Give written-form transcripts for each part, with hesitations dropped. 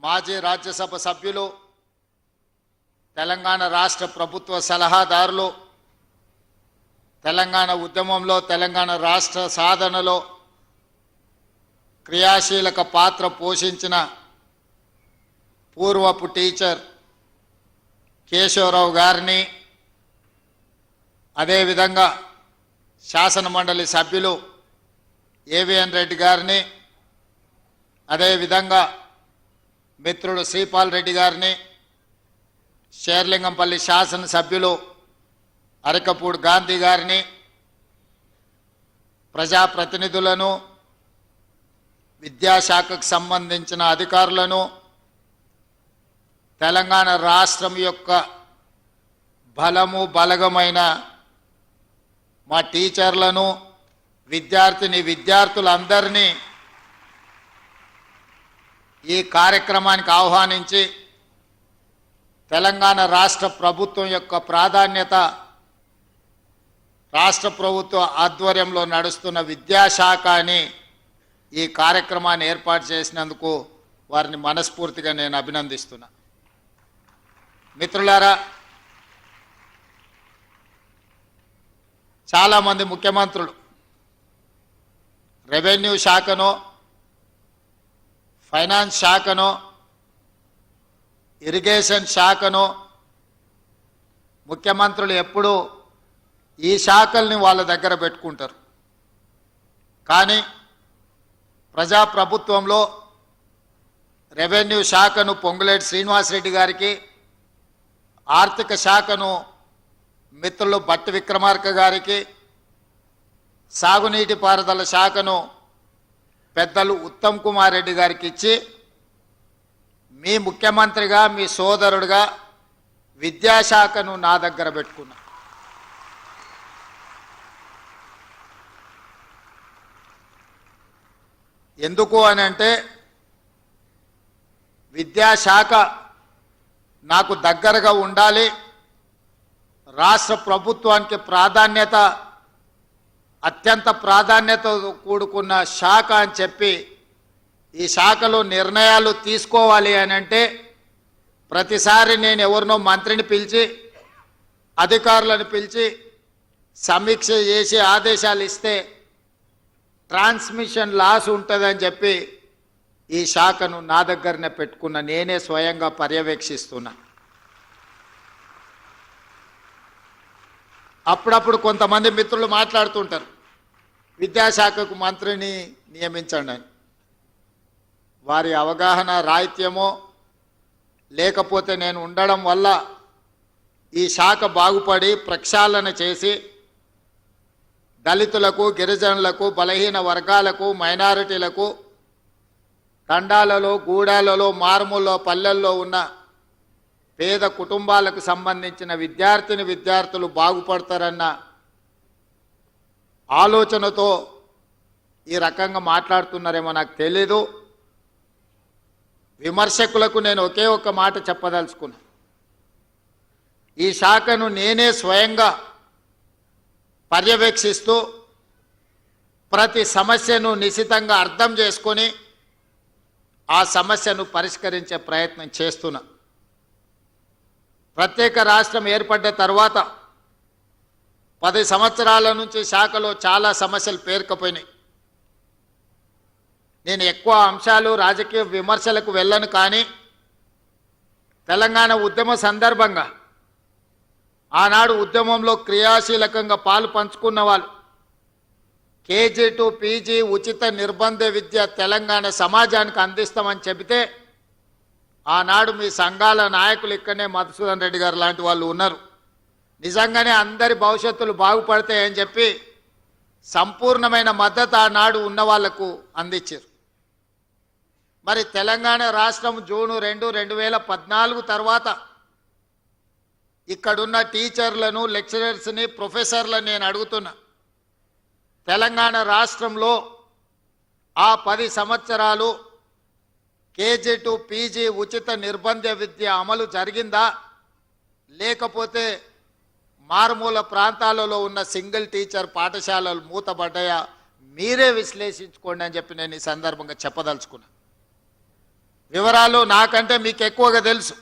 మాజీ రాజ్యసభ సభ్యులు, తెలంగాణ రాష్ట్ర ప్రభుత్వ సలహాదారులు, తెలంగాణ ఉద్యమంలో తెలంగాణ రాష్ట్ర సాధనలో క్రియాశీలక పాత్ర పోషించిన పూర్వపు టీచర్ కేశవరావు గారిని, అదేవిధంగా శాసనమండలి సభ్యులు ఏవిఎన్ రెడ్డి గారిని, అదేవిధంగా మిత్రుడు శ్రీపాల్ రెడ్డి గారిని, షేర్లింగంపల్లి శాసనసభ్యులు అరకపూడి గాంధీ గారిని, ప్రజాప్రతినిధులను, విద్యాశాఖకు సంబంధించిన అధికారులను, తెలంగాణ రాష్ట్రం యొక్క బలము బలగమైన మా టీచర్లను, విద్యార్థులందరినీ ఈ కార్యక్రమానికి ఆహ్వానించి తెలంగాణ రాష్ట్ర ప్రభుత్వం యొక్క ప్రాధాన్యత, రాష్ట్ర ప్రభుత్వ ఆధ్వర్యంలో నడుస్తున్న విద్యాశాఖ అని ఈ కార్యక్రమాన్ని ఏర్పాటు చేసినందుకు వారిని మనస్ఫూర్తిగా నేను అభినందిస్తున్నా. మిత్రులారా, చాలామంది ముఖ్యమంత్రులు రెవెన్యూ శాఖనో, ఫైనాన్స్ శాఖనో, ఇరిగేషన్ శాఖనో, ముఖ్యమంత్రులు ఎప్పుడూ ఈ శాఖల్ని వాళ్ళ దగ్గర పెట్టుకుంటారు. కానీ ప్రజాప్రభుత్వంలో రెవెన్యూ శాఖను పొంగులేటి శ్రీనివాసరెడ్డి గారికి, ఆర్థిక శాఖను మిత్రులు బట్టి విక్రమార్క గారికి, సాగునీటి పారుదల శాఖను పెద్దలు ఉత్తమ్ కుమార్ రెడ్డి గారికి ఇచ్చి, మీ ముఖ్యమంత్రిగా, మీ సోదరుడుగా విద్యాశాఖను నా దగ్గర పెట్టుకున్నా. ఎందుకు అని అంటే, విద్యాశాఖ నాకు దగ్గరగా ఉండాలి, రాష్ట్ర ప్రభుత్వానికి అత్యంత ప్రాధాన్యతతో కూడుకున్న శాఖ అని చెప్పి ఈ శాఖలో నిర్ణయాలు తీసుకోవాలి అని అంటే, ప్రతిసారి నేను ఎవరినో మంత్రిని పిలిచి, అధికారులను పిలిచి సమీక్ష చేసి ఆదేశాలు ఇస్తే ట్రాన్స్మిషన్ లాస్ ఉంటుందని చెప్పి ఈ శాఖను నా దగ్గరనే పెట్టుకున్న, నేనే స్వయంగా పర్యవేక్షిస్తున్నా. అప్పుడప్పుడు కొంతమంది మిత్రులు మాట్లాడుతుంటారు, విద్యాశాఖకు మంత్రిని నియమించండి అని. వారి అవగాహన రాహిత్యమో లేకపోతే నేను ఉండడం వల్ల ఈ శాఖ బాగుపడి ప్రక్షాళన చేసి దళితులకు, గిరిజనులకు, బలహీన వర్గాలకు, మైనారిటీలకు, తండాలలో, గూడాలలో, మారుమూల పల్లెల్లో ఉన్న పేద కుటుంబాలకు సంబంధించిన విద్యార్థులు బాగుపడతారన్న ఆలోచనతో ఈ రకంగా మాట్లాడుతున్నారేమో నాకు తెలీదు. విమర్శకులకు నేను ఒకే ఒక్క మాట చెప్పదలుచుకున్నా. ఈ శాఖను నేనే స్వయంగా పర్యవేక్షిస్తూ ప్రతి సమస్యను నిశితంగా అర్థం చేసుకొని ఆ సమస్యను పరిష్కరించే ప్రయత్నం చేస్తున్నా. ప్రత్యేక రాష్ట్రం ఏర్పడ్డ తర్వాత 10 సంవత్సరాల నుంచి శాఖలో చాలా సమస్యలు పేరుకుపోయినాయి. నేను ఎక్కువ అంశాలు, రాజకీయ విమర్శలకు వెళ్ళను. కానీ తెలంగాణ ఉద్యమ సందర్భంగా ఆనాడు ఉద్యమంలో క్రియాశీలకంగా పాలు పంచుకున్న వాళ్ళు, కేజీ టు పీజీ ఉచిత నిర్బంధ విద్య తెలంగాణ సమాజానికి అందిస్తామని చెబితే, ఆనాడు మీ సంఘాల నాయకులు ఇక్కడనే మధుసూదన్ రెడ్డి గారు లాంటి వాళ్ళు ఉన్నారు. నిజంగానే అందరి భవిష్యత్తులు బాగుపడతాయని చెప్పి సంపూర్ణమైన మద్దతు ఆనాడు ఉన్న వాళ్లకు అందించారు. మరి తెలంగాణ రాష్ట్రం జూన్ 2, 2014 తర్వాత ఇక్కడున్న టీచర్లను, లెక్చరర్స్ని, ప్రొఫెసర్లను నేను అడుగుతున్నా, తెలంగాణ రాష్ట్రంలో ఆ 10 సంవత్సరాలు కేజీ టు పీజీ ఉచిత నిర్బంధ విద్య అమలు జరిగిందా, లేకపోతే మారుమూల ప్రాంతాలలో ఉన్న సింగిల్ టీచర్ పాఠశాలలు మూతబడ్డాయా? మీరే విశ్లేషించుకోండి అని చెప్పి నేను ఈ సందర్భంగా చెప్పదలుచుకున్నా. వివరాలు నాకంటే మీకు ఎక్కువగా తెలుసు.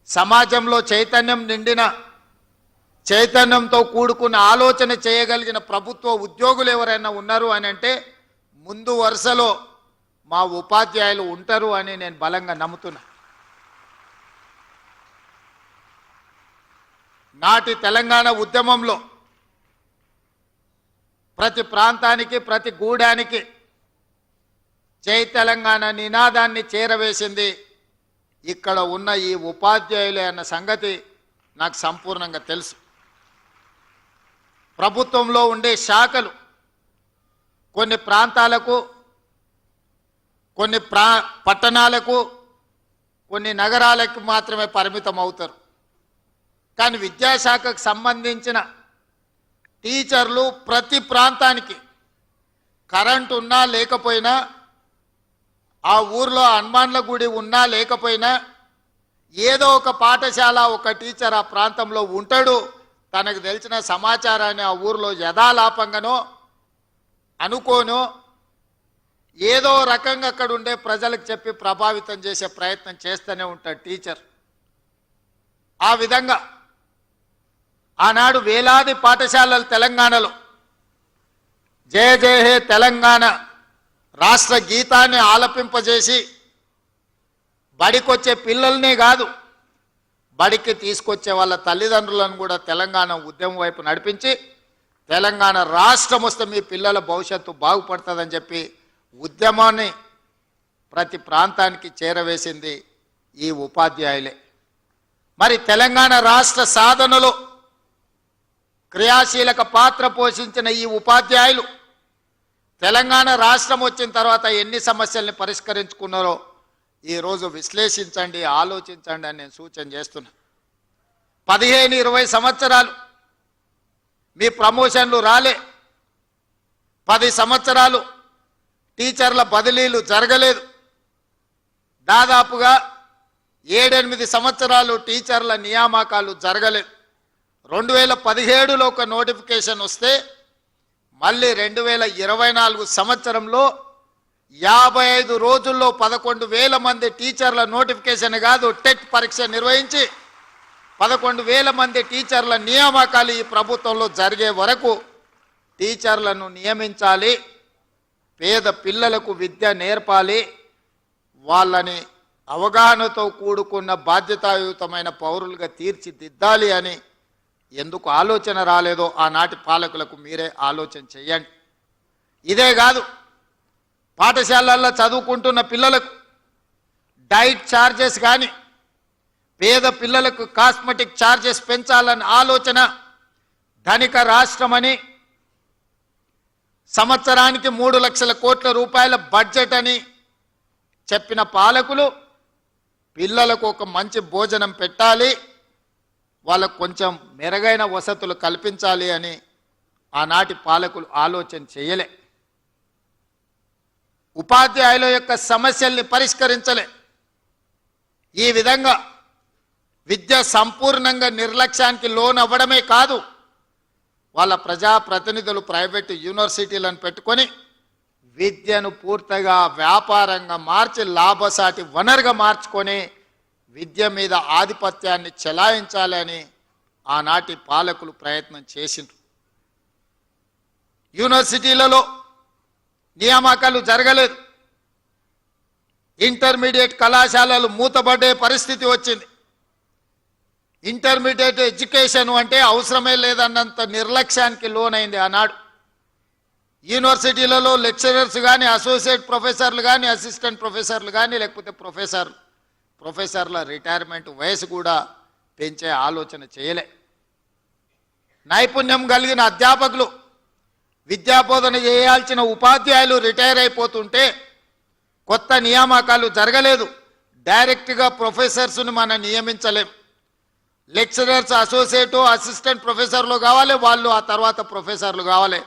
సమాజంలో చైతన్యం నిండిన, చైతన్యంతో కూడుకున్న ఆలోచన చేయగలిగిన ప్రభుత్వ ఉద్యోగులు ఎవరైనా ఉన్నారు అని అంటే ముందు వరుసలో మా ఉపాధ్యాయులు ఉంటారు అని నేను బలంగా నమ్ముతున్నా. నాటి తెలంగాణ ఉద్యమంలో ప్రతి ప్రాంతానికి, ప్రతి గూడానికి జై తెలంగాణ నినాదాన్ని చేరవేసింది ఇక్కడ ఉన్న ఈ ఉపాధ్యాయులే అన్న సంగతి నాకు సంపూర్ణంగా తెలుసు. ప్రభుత్వంలో ఉండే శాఖలు కొన్ని ప్రాంతాలకు, కొన్ని పట్టణాలకు, కొన్ని నగరాలకు మాత్రమే పరిమితం అవుతారు. కానీ విద్యాశాఖకు సంబంధించిన టీచర్లు ప్రతి ప్రాంతానికి కరెంటు ఉన్నా లేకపోయినా, ఆ ఊర్లో హనుమాన్ల గుడి ఉన్నా లేకపోయినా, ఏదో ఒక పాఠశాల, ఒక టీచర్ ఆ ప్రాంతంలో ఉంటాడు. తనకు తెలిసిన సమాచారాన్ని ఆ ఊర్లో యథాలాపంగానో అనుకోనో ఏదో రకంగా అక్కడ ఉండే ప్రజలకు చెప్పి ప్రభావితం చేసే ప్రయత్నం చేస్తూనే ఉంటాడు టీచర్. ఆ విధంగా ఆనాడు వేలాది పాఠశాలలు తెలంగాణలో జయ జయ హే తెలంగాణ రాష్ట్ర గీతాన్ని ఆలపింపజేసి బడికొచ్చే పిల్లల్నే కాదు, బడికి తీసుకొచ్చే వాళ్ళ తల్లిదండ్రులను కూడా తెలంగాణ ఉద్యమం వైపు నడిపించి తెలంగాణ రాష్ట్రం వస్తే మీ పిల్లల భవిష్యత్తు బాగుపడుతుందని చెప్పి ఉద్యమాన్ని ప్రతి ప్రాంతానికి చేరవేసింది ఈ ఉపాధ్యాయులే. మరి తెలంగాణ రాష్ట్ర సాధనలో క్రియాశీలక పాత్ర పోషించిన ఈ ఉపాధ్యాయులు తెలంగాణ రాష్ట్రం వచ్చిన తర్వాత ఎన్ని సమస్యల్ని పరిష్కరించుకున్నారో ఈరోజు విశ్లేషించండి, ఆలోచించండి అని నేను సూచన చేస్తున్నా. 15-20 సంవత్సరాలు మీ ప్రమోషన్లు రాలే, 10 సంవత్సరాలు టీచర్ల బదిలీలు జరగలేదు, దాదాపుగా 7-8 సంవత్సరాలు టీచర్ల నియామకాలు జరగలేదు. 2017లో ఒక నోటిఫికేషన్ వస్తే మళ్ళీ 2024 సంవత్సరంలో 55 రోజుల్లో 11,000 మంది టీచర్ల నోటిఫికేషన్ కాదు, టెట్ పరీక్ష నిర్వహించి 11,000 మంది టీచర్ల నియామకాలు ఈ ప్రభుత్వంలో జరిగే వరకు టీచర్లను నియమించాలి, పేద పిల్లలకు విద్య నేర్పాలి, వాళ్ళని అవగాహనతో కూడుకున్న బాధ్యతాయుతమైన పౌరులుగా తీర్చిదిద్దాలి అని ఎందుకు ఆలోచన రాలేదో ఆనాటి పాలకులకు మీరే ఆలోచన చేయండి. ఇదే కాదు, పాఠశాలల్లో చదువుకుంటున్న పిల్లలకు డైట్ ఛార్జెస్ కానీ, పేద పిల్లలకు కాస్మెటిక్ ఛార్జెస్ పెంచాలన్న ఆలోచన, ధనిక రాష్ట్రమని సంవత్సరానికి 3 లక్షల కోట్ల రూపాయల బడ్జెట్ అని చెప్పిన పాలకులు పిల్లలకు ఒక మంచి భోజనం పెట్టాలి, వాళ్ళకు కొంచెం మెరుగైన వసతులు కల్పించాలి అని ఆనాటి పాలకులు ఆలోచన చేయలే. ఉపాధ్యాయుల యొక్క సమస్యల్ని పరిష్కరించలే. ఈ విధంగా విద్య సంపూర్ణంగా నిర్లక్ష్యానికి లోనవ్వడమే కాదు, వాళ్ళ ప్రజాప్రతినిధులు ప్రైవేటు యూనివర్సిటీలను పెట్టుకొని విద్యను పూర్తిగా వ్యాపారంగా మార్చి లాభసాటి వనరుగా మార్చుకొని విద్య మీద ఆధిపత్యాన్ని చెలాయించాలని ఆనాటి పాలకులు ప్రయత్నం చేసిండ్రు. యూనివర్సిటీలలో నియామకాలు జరగలేదు, ఇంటర్మీడియట్ కళాశాలలు మూతబడే పరిస్థితి వచ్చింది. ఇంటర్మీడియట్ ఎడ్యుకేషన్ అంటే అవసరమే లేదన్నంత నిర్లక్ష్యానికి లోనైంది ఆనాడు. యూనివర్సిటీలలో లెక్చరర్స్ కానీ, అసోసియేట్ ప్రొఫెసర్లు కానీ, అసిస్టెంట్ ప్రొఫెసర్లు కానీ, లేకపోతే ప్రొఫెసర్ల రిటైర్మెంట్ వయసు కూడా పెంచే ఆలోచన చేయలే. నైపుణ్యం కలిగిన అధ్యాపకులు, విద్యాబోధన చేయాల్సిన ఉపాధ్యాయులు రిటైర్ అయిపోతుంటే కొత్త నియామకాలు జరగలేదు. డైరెక్ట్గా ప్రొఫెసర్స్ని మనం నియమించలేం. లెక్చరర్స్ అసోసియేటు, అసిస్టెంట్ ప్రొఫెసర్లు కావాలి, వాళ్ళు ఆ తర్వాత ప్రొఫెసర్లు కావాలి.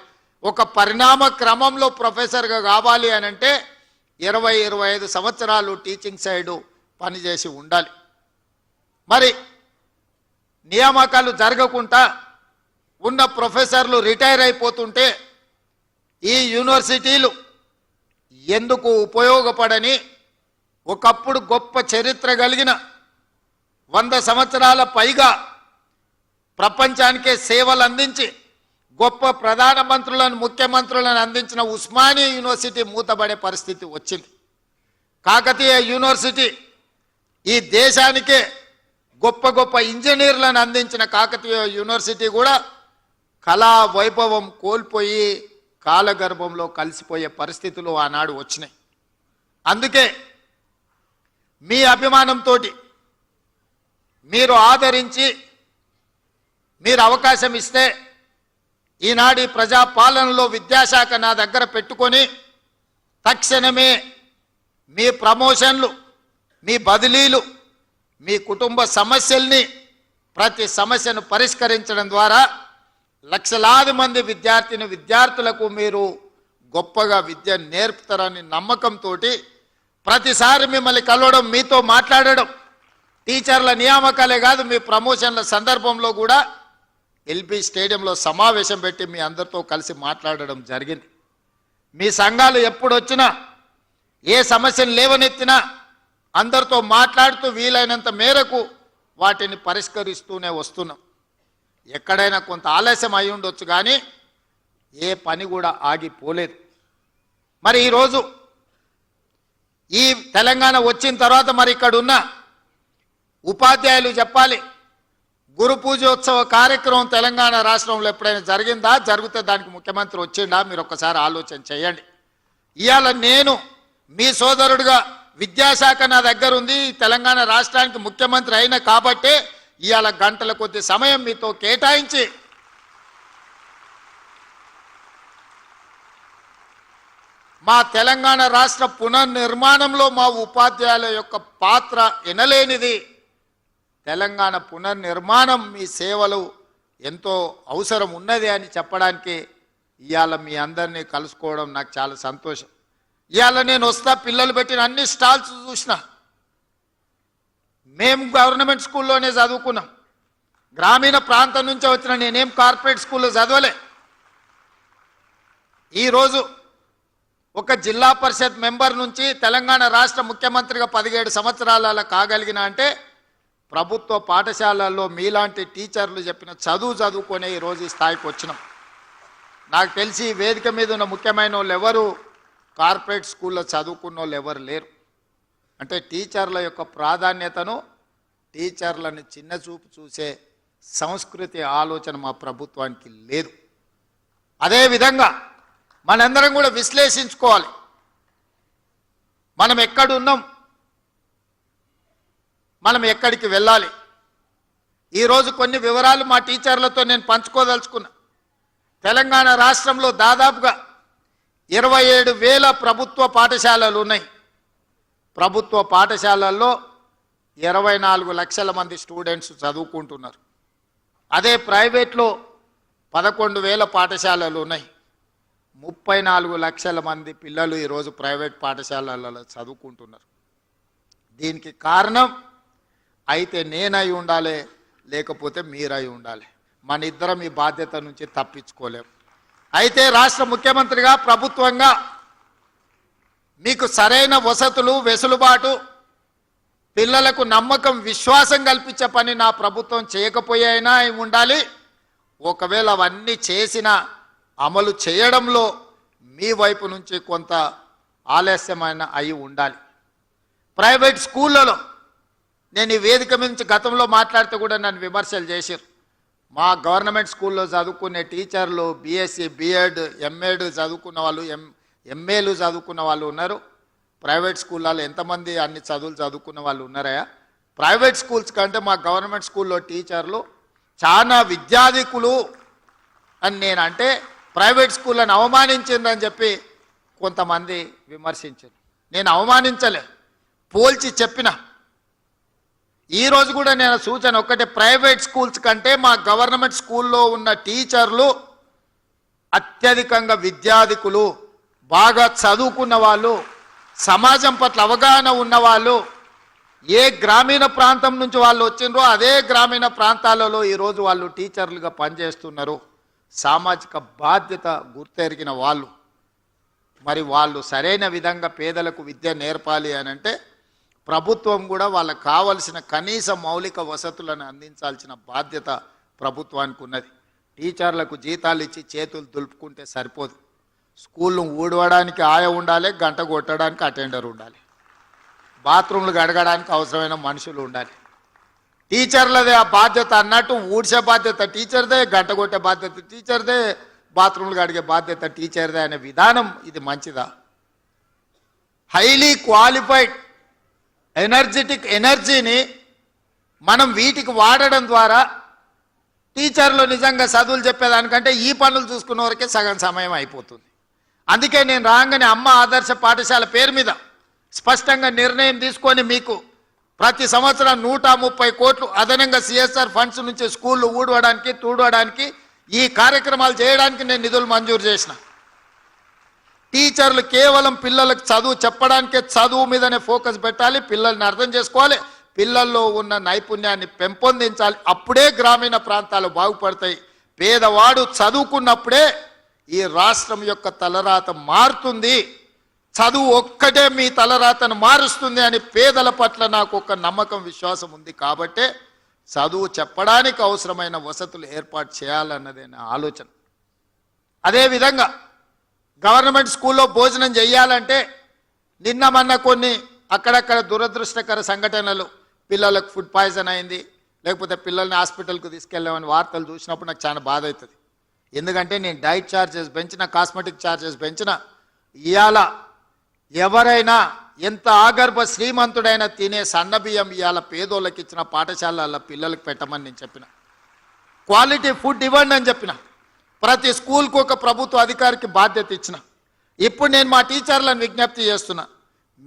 ఒక పరిణామ క్రమంలో ప్రొఫెసర్గా కావాలి అని అంటే 20-25 సంవత్సరాలు టీచింగ్ సైడు పనిచేసి ఉండాలి. మరి నియామకాలు జరగకుండా ఉన్న ప్రొఫెసర్లు రిటైర్ అయిపోతుంటే ఈ యూనివర్సిటీలు ఎందుకు ఉపయోగపడని ఒకప్పుడు గొప్ప చరిత్ర కలిగిన 100 సంవత్సరాల పైగా ప్రపంచానికే సేవలు అందించి గొప్ప ప్రధానమంత్రులను ముఖ్యమంత్రులను అందించిన ఉస్మానియా యూనివర్సిటీ మూతబడే పరిస్థితి వచ్చింది. కాకతీయ యూనివర్సిటీ ఈ దేశానికే గొప్ప గొప్ప ఇంజనీర్లను అందించిన కాకతీయ యూనివర్సిటీ కూడా కళా వైభవం కోల్పోయి కాలగర్భంలో కలిసిపోయే పరిస్థితులు ఆనాడు వచ్చినాయి. అందుకే మీ అభిమానంతో మీరు ఆదరించి మీరు అవకాశం ఇస్తే ఈనాడు ప్రజాపాలనలో విద్యాశాఖ నా దగ్గర పెట్టుకొని తక్షణమే మీ ప్రమోషన్లు, మీ బదిలీలు, మీ కుటుంబ సమస్యల్ని ప్రతి సమస్యను పరిష్కరించడం ద్వారా లక్షలాది మంది విద్యార్థులకు మీరు గొప్పగా విద్య నేర్పుతారని నమ్మకంతో ప్రతిసారి మిమ్మల్ని కలవడం, మీతో మాట్లాడడం, టీచర్ల నియామకాలే కాదు మీ ప్రమోషన్ల సందర్భంలో కూడా ఎల్బీ స్టేడియంలో సమావేశం పెట్టి మీ అందరితో కలిసి మాట్లాడడం జరిగింది. మీ సంఘాలు ఎప్పుడు వచ్చినా ఏ సమస్యను లేవనెత్తినా అందరితో మాట్లాడుతూ వీలైనంత మేరకు వాటిని పరిష్కరిస్తూనే వస్తున్నాం. ఎక్కడైనా కొంత ఆలస్యం అయి ఉండొచ్చు కానీ ఏ పని కూడా ఆగిపోలేదు. మరి ఈరోజు ఈ తెలంగాణ వచ్చిన తర్వాత మరి ఇక్కడ ఉన్న ఉపాధ్యాయులు చెప్పాలి, గురు పూజోత్సవ కార్యక్రమం తెలంగాణ రాష్ట్రంలో ఎప్పుడైనా జరిగిందా? జరిగితే దానికి ముఖ్యమంత్రి వచ్చిండా? మీరు ఒక్కసారి ఆలోచన చేయండి. ఇవాళ నేను మీ సోదరుడిగా విద్యాశాఖ నా దగ్గర ఉంది, తెలంగాణ రాష్ట్రానికి ముఖ్యమంత్రి అయిన కాబట్టే ఇవాళ గంటల కొద్ది సమయం మీతో కేటాయించి మా తెలంగాణ రాష్ట్ర పునర్నిర్మాణంలో మా ఉపాధ్యాయుల యొక్క పాత్ర ఎనలేనిది. తెలంగాణ పునర్నిర్మాణం మీ సేవలు ఎంతో అవసరం ఉన్నది అని చెప్పడానికి ఇవాళ మీ అందరినీ కలుసుకోవడం నాకు చాలా సంతోషం. ఇవాళ నేను వస్తా, పిల్లలు పెట్టిన అన్ని స్టాల్స్ చూసిన. మేము గవర్నమెంట్ స్కూల్లోనే చదువుకున్నాం, గ్రామీణ ప్రాంతం నుంచే వచ్చిన, నేనేం కార్పొరేట్ స్కూల్లో చదవలే. ఈరోజు ఒక జిల్లా పరిషత్ మెంబర్ నుంచి తెలంగాణ రాష్ట్ర ముఖ్యమంత్రిగా 17 సంవత్సరాల కాగలిగిన అంటే ప్రభుత్వ పాఠశాలల్లో మీలాంటి టీచర్లు చెప్పిన చదువుకొనే ఈరోజు ఈ స్థాయికి వచ్చినాం. నాకు తెలిసి వేదిక మీద ఉన్న ముఖ్యమైన వాళ్ళు ఎవరు కార్పొరేట్ స్కూల్లో చదువుకున్న వాళ్ళు ఎవరు లేరు. అంటే టీచర్ల యొక్క ప్రాధాన్యతను, టీచర్లను చిన్న చూపు చూసే సంస్కృతి ఆలోచన మా ప్రభుత్వానికి లేదు. అదేవిధంగా మనందరం కూడా విశ్లేషించుకోవాలి, మనం ఎక్కడున్నాం, మనం ఎక్కడికి వెళ్ళాలి. ఈరోజు కొన్ని వివరాలు మా టీచర్లతో నేను పంచుకోదలుచుకున్నా. తెలంగాణ రాష్ట్రంలో దాదాపుగా 27,000 ప్రభుత్వ పాఠశాలలు ఉన్నాయి. ప్రభుత్వ పాఠశాలల్లో 24 లక్షల మంది స్టూడెంట్స్ చదువుకుంటున్నారు. అదే ప్రైవేట్లో 11,000 పాఠశాలలు ఉన్నాయి. 34 లక్షల మంది పిల్లలు ఈరోజు ప్రైవేట్ పాఠశాలలలో చదువుకుంటున్నారు. దీనికి కారణం అయితే నేనై ఉండాలి, లేకపోతే మీరై ఉండాలి. మన ఇద్దరం ఈ బాధ్యత నుంచి తప్పించుకోలేం. అయితే రాష్ట్ర ముఖ్యమంత్రిగా, ప్రభుత్వంగా మీకు సరైన వసతులు, వెసులుబాటు, పిల్లలకు నమ్మకం, విశ్వాసం కల్పించే పని నా ప్రభుత్వం చేయకపోయినా ఉండాలి. ఒకవేళ అవన్నీ చేసినా అమలు చేయడంలో మీ వైపు నుంచి కొంత ఆలస్యమైన అయి ఉండాలి. ప్రైవేట్ స్కూళ్ళలో నేను ఈ వేదిక నుంచి గతంలో మాట్లాడితే కూడా నన్ను విమర్శలు చేశారు. మా గవర్నమెంట్ స్కూల్లో చదువుకునే టీచర్లు బీఎస్సీ, బీఎడ్, ఎంఎడ్ చదువుకున్న వాళ్ళు, ఎంఏలు చదువుకున్న వాళ్ళు ఉన్నారు. ప్రైవేట్ స్కూళ్ళలో ఎంతమంది అన్ని చదువులు చదువుకున్న వాళ్ళు ఉన్నారా? ప్రైవేట్ స్కూల్స్ కంటే మా గవర్నమెంట్ స్కూల్లో టీచర్లు చాలా విద్యాధికులు అని నేను అంటే ప్రైవేట్ స్కూళ్ళని అవమానించిందని చెప్పి కొంతమంది విమర్శించారు. నేను అవమానించలే, పోల్చి చెప్పిన. ఈరోజు కూడా నేను సూచన ఒక్కటే, ప్రైవేట్ స్కూల్స్ కంటే మా గవర్నమెంట్ స్కూల్లో ఉన్న టీచర్లు అత్యధికంగా విద్యాధికులు, బాగా చదువుకున్న వాళ్ళు, సమాజం పట్ల అవగాహన ఉన్నవాళ్ళు. ఏ గ్రామీణ ప్రాంతం నుంచి వాళ్ళు వచ్చిండ్రో అదే గ్రామీణ ప్రాంతాలలో ఈరోజు వాళ్ళు టీచర్లుగా పనిచేస్తున్నారు. సామాజిక బాధ్యత గుర్తెరిగిన వాళ్ళు. మరి వాళ్ళు సరైన విధంగా పేదలకు విద్య నేర్పాలి అని అంటే ప్రభుత్వం కూడా వాళ్ళకు కావలసిన కనీస మౌలిక వసతులను అందించాల్సిన బాధ్యత ప్రభుత్వానికి ఉన్నది. టీచర్లకు జీతాలు ఇచ్చి చేతులు దులుపుకుంటే సరిపోదు. స్కూళ్ళు ఊడవడానికి ఆయ ఉండాలి, గంట కొట్టడానికి అటెండర్ ఉండాలి, బాత్రూమ్లు గడగడానికి అవసరమైన మనుషులు ఉండాలి. టీచర్లదే ఆ బాధ్యత అన్నట్టు ఊడ్చే బాధ్యత టీచర్దే, గంట కొట్టే బాధ్యత టీచర్దే, బాత్రూమ్లు గడిగే బాధ్యత టీచర్దే అనే విధానం ఇది మంచిదా? హైలీ క్వాలిఫైడ్ ఎనర్జెటిక్ ఎనర్జీని మనం వీటికి వాడడం ద్వారా టీచర్లు నిజంగా చదువులు చెప్పేదానికంటే ఈ పనులు చూసుకున్న వరకే సగం సమయం అయిపోతుంది. అందుకే నేను రాగానే అమ్మ ఆదర్శ పాఠశాల పేరు మీద స్పష్టంగా నిర్ణయం తీసుకొని మీకు ప్రతి సంవత్సరం 130 కోట్లు అదనంగా సిఎస్ఆర్ ఫండ్స్ నుంచి స్కూళ్ళు ఊడవడానికి తూడవడానికి ఈ కార్యక్రమాలు చేయడానికి నేను నిధులు మంజూరు చేసిన. టీచర్లు కేవలం పిల్లలకు చదువు చెప్పడానికే చదువు మీదనే ఫోకస్ పెట్టాలి, పిల్లల్ని అర్థం చేసుకోవాలి, పిల్లల్లో ఉన్న నైపుణ్యాన్ని పెంపొందించాలి. అప్పుడే గ్రామీణ ప్రాంతాలు బాగుపడతాయి. పేదవాడు చదువుకున్నప్పుడే ఈ రాష్ట్రం యొక్క తలరాత మారుతుంది. చదువు ఒక్కటే మీ తలరాతను మారుస్తుంది అని పేదల పట్ల నాకు ఒక నమ్మకం విశ్వాసం ఉంది. కాబట్టే చదువు చెప్పడానికి అవసరమైన వసతులు ఏర్పాటు చేయాలన్నదే నా ఆలోచన. అదేవిధంగా గవర్నమెంట్ స్కూల్లో భోజనం చేయాలంటే నిన్న మొన్న కొన్ని అక్కడక్కడ దురదృష్టకర సంఘటనలు, పిల్లలకు ఫుడ్ పాయిజన్ అయింది, లేకపోతే పిల్లల్ని హాస్పిటల్కు తీసుకెళ్ళామని వార్తలు చూసినప్పుడు నాకు చాలా బాధ అవుతుంది. ఎందుకంటే నేను డైట్ ఛార్జెస్ పెంచిన, కాస్మెటిక్ ఛార్జెస్ పెంచిన, ఇవాళ ఎవరైనా ఎంత ఆగర్భ శ్రీమంతుడైనా తినే సన్నబియ్యం ఇవాళ పేదోళ్ళకి ఇచ్చిన పాఠశాలల పిల్లలకు పెట్టమని నేను చెప్పిన. క్వాలిటీ ఫుడ్ ఇవ్వండి అని చెప్పిన. ప్రతి స్కూల్కు ఒక ప్రభుత్వ అధికారికి బాధ్యత ఇచ్చిన. ఇప్పుడు నేను మా టీచర్లను విజ్ఞప్తి చేస్తున్నా,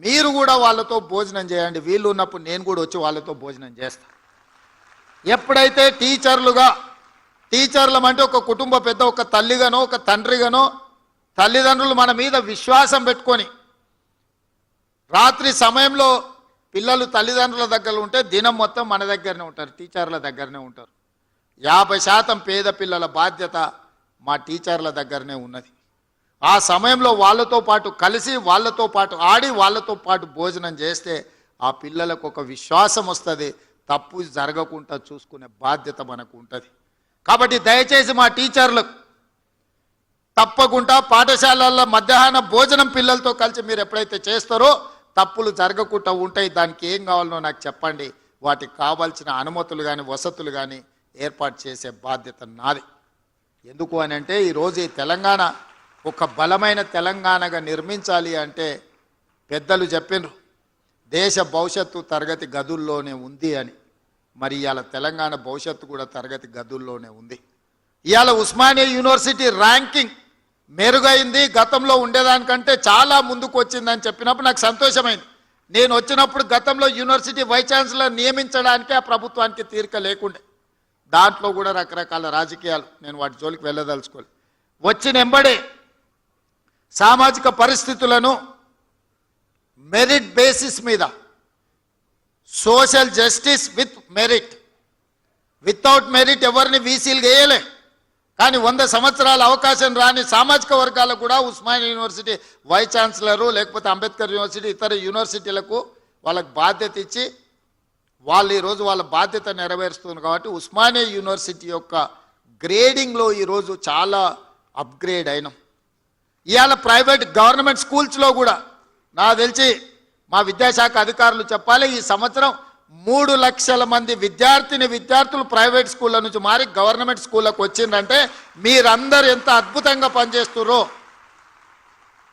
మీరు కూడా వాళ్ళతో భోజనం చేయండి. వీళ్ళు ఉన్నప్పుడు నేను కూడా వచ్చి వాళ్ళతో భోజనం చేస్తా. ఎప్పుడైతే టీచర్లం అంటే ఒక కుటుంబ పెద్ద, ఒక తల్లిగానో ఒక తండ్రిగానో తల్లిదండ్రులు మన మీద విశ్వాసం పెట్టుకొని రాత్రి సమయంలో పిల్లలు తల్లిదండ్రుల దగ్గర ఉంటే దినం మొత్తం మన దగ్గరనే ఉంటారు, టీచర్ల దగ్గరనే ఉంటారు. 50% పేద పిల్లల బాధ్యత మా టీచర్ల దగ్గరనే ఉన్నది. ఆ సమయంలో వాళ్ళతో పాటు కలిసి, వాళ్ళతో పాటు ఆడి, వాళ్ళతో పాటు భోజనం చేస్తే ఆ పిల్లలకు ఒక విశ్వాసం వస్తుంది. తప్పు జరగకుండా చూసుకునే బాధ్యత మనకు ఉంటుంది. కాబట్టి దయచేసి మా టీచర్లకు తప్పకుండా పాఠశాలల్లో మధ్యాహ్న భోజనం పిల్లలతో కలిసి మీరు ఎప్పుడైతే చేస్తారో తప్పులు జరగకుండా ఉంటాయి. దానికి ఏం కావాలనో నాకు చెప్పండి. వాటికి కావాల్సిన అనుమతులు కానీ వసతులు కానీ ఏర్పాటు చేసే బాధ్యత నాది. ఎందుకు అని అంటే ఈరోజు ఈ తెలంగాణ ఒక బలమైన తెలంగాణగా నిర్మించాలి అంటే పెద్దలు చెప్పినారు దేశ భవిష్యత్తు తరగతి గదుల్లోనే ఉంది అని. మరి ఇవాళ తెలంగాణ భవిష్యత్తు కూడా తరగతి గదుల్లోనే ఉంది. ఇవాళ ఉస్మానియా యూనివర్సిటీ ర్యాంకింగ్ మెరుగైంది, గతంలో ఉండేదానికంటే చాలా ముందుకు వచ్చిందని చెప్పినప్పుడు నాకు సంతోషమైంది. నేను వచ్చినప్పుడు గతంలో యూనివర్సిటీ వైస్ ఛాన్సలర్ నియమించడానికి ఆ ప్రభుత్వానికి తీరిక లేకుండే. దాంట్లో కూడా రకరకాల రాజకీయాలు, నేను వాటి జోలికి వెళ్ళదలుచుకోలేదు. వచ్చిన ఎంబడే సామాజిక పరిస్థితులను మెరిట్ బేసిస్ మీద, social justice with merit, without merit ఎవరిని వీసీలు వేయలే. కానీ 100 సంవత్సరాల అవకాశం రాని సామాజిక వర్గాలకు కూడా ఉస్మానియా యూనివర్సిటీ వైస్ ఛాన్సలరు, లేకపోతే అంబేద్కర్ యూనివర్సిటీ, ఇతర యూనివర్సిటీలకు వాళ్ళకి బాధ్యత ఇచ్చి వాళ్ళు ఈరోజు వాళ్ళ బాధ్యత నెరవేరుస్తున్నారు. కాబట్టి ఉస్మానియా యూనివర్సిటీ యొక్క గ్రేడింగ్లో ఈరోజు చాలా అప్గ్రేడ్ అయినాం. ఇవాళ ప్రైవేట్ గవర్నమెంట్ స్కూల్స్లో కూడా నాకు తెలిసి మా విద్యాశాఖ అధికారులు చెప్పాలి, ఈ సంవత్సరం 3 లక్షల మంది విద్యార్థులు ప్రైవేట్ స్కూళ్ళ నుంచి మారి గవర్నమెంట్ స్కూళ్ళకు వచ్చిందంటే మీరందరూ ఎంత అద్భుతంగా పనిచేస్తున్నారో.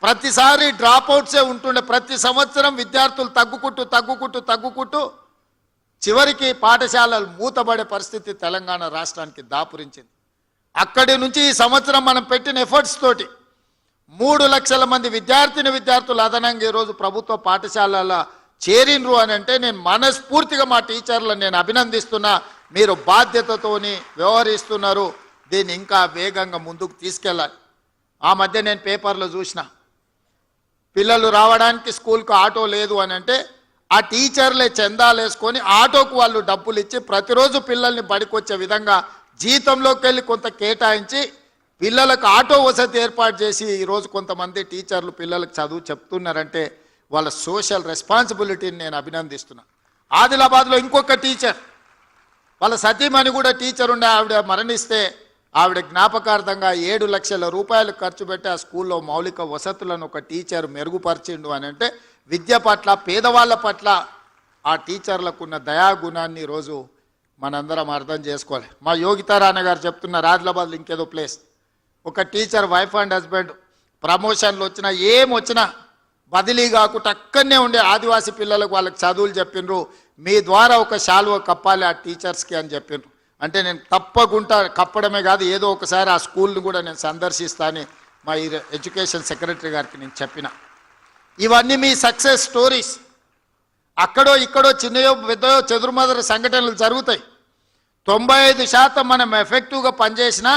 ప్రతిసారి డ్రాప్అవుట్సే ఉంటుండే, ప్రతి సంవత్సరం విద్యార్థులు తగ్గుకుంటూ చివరికి పాఠశాలలు మూతబడే పరిస్థితి తెలంగాణ రాష్ట్రానికి దాపురించింది. అక్కడి నుంచి ఈ సంవత్సరం మనం పెట్టిన ఎఫర్ట్స్ తోటి 3 లక్షల మంది విద్యార్థులు అదనంగా ఈరోజు ప్రభుత్వ పాఠశాలల చేరినరు అని అంటే నేను మనస్ఫూర్తిగా మా టీచర్లను నేను అభినందిస్తున్నా. మీరు బాధ్యతతోని వ్యవహరిస్తున్నారు. దీన్ని ఇంకా వేగంగా ముందుకు తీసుకెళ్ళాలి. ఆ మధ్య నేను పేపర్లో చూసిన, పిల్లలు రావడానికి స్కూల్కు ఆటో లేదు అని అంటే ఆ టీచర్లే చందాలు వేసుకొని ఆటోకు వాళ్ళు డబ్బులు ఇచ్చి ప్రతిరోజు పిల్లల్ని బడికొచ్చే విధంగా జీతంలోకి వెళ్ళి కొంత కేటాయించి పిల్లలకు ఆటో వసతి ఏర్పాటు చేసి ఈరోజు కొంతమంది టీచర్లు పిల్లలకు చదువు చెప్తున్నారంటే వాళ్ళ సోషల్ రెస్పాన్సిబిలిటీని నేను అభినందిస్తున్నా. ఆదిలాబాద్లో ఇంకొక టీచర్, వాళ్ళ సతీమణి కూడా టీచర్ ఉండే, ఆవిడ మరణిస్తే ఆవిడ జ్ఞాపకార్థంగా 7 లక్షల రూపాయలు ఖర్చు పెట్టి ఆ స్కూల్లో మౌలిక వసతులను ఒక టీచర్ మెరుగుపరిచిండు అని అంటే విద్య పట్ల, పేదవాళ్ళ పట్ల ఆ టీచర్లకు ఉన్న దయాగుణాన్ని ఈరోజు మనందరం అర్థం చేసుకోవాలి. మా యోగితారాయణ గారు చెప్తున్నారు, ఆదిలాబాద్లో ఇంకేదో ప్లేస్, ఒక టీచర్ వైఫ్ అండ్ హస్బెండ్ ప్రమోషన్లు వచ్చినా ఏం వచ్చినా బదిలీ కాకుండా అక్కడనే ఉండే ఆదివాసీ పిల్లలకు వాళ్ళకి చదువులు చెప్పిండ్రు, మీ ద్వారా ఒక శాలువ కప్పాలి ఆ టీచర్స్కి అని చెప్పిండ్రు. అంటే నేను తప్పకుండా కప్పడమే కాదు, ఏదో ఒకసారి ఆ స్కూల్ని కూడా నేను సందర్శిస్తానని మా ఎడ్యుకేషన్ సెక్రటరీ గారికి నేను చెప్పిన. ఇవన్నీ మీ సక్సెస్ స్టోరీస్. అక్కడో ఇక్కడో చిన్నయో పెద్దయో చెదురుమదురు సంఘటనలు జరుగుతాయి. 95% మనం ఎఫెక్టివ్గా పనిచేసినా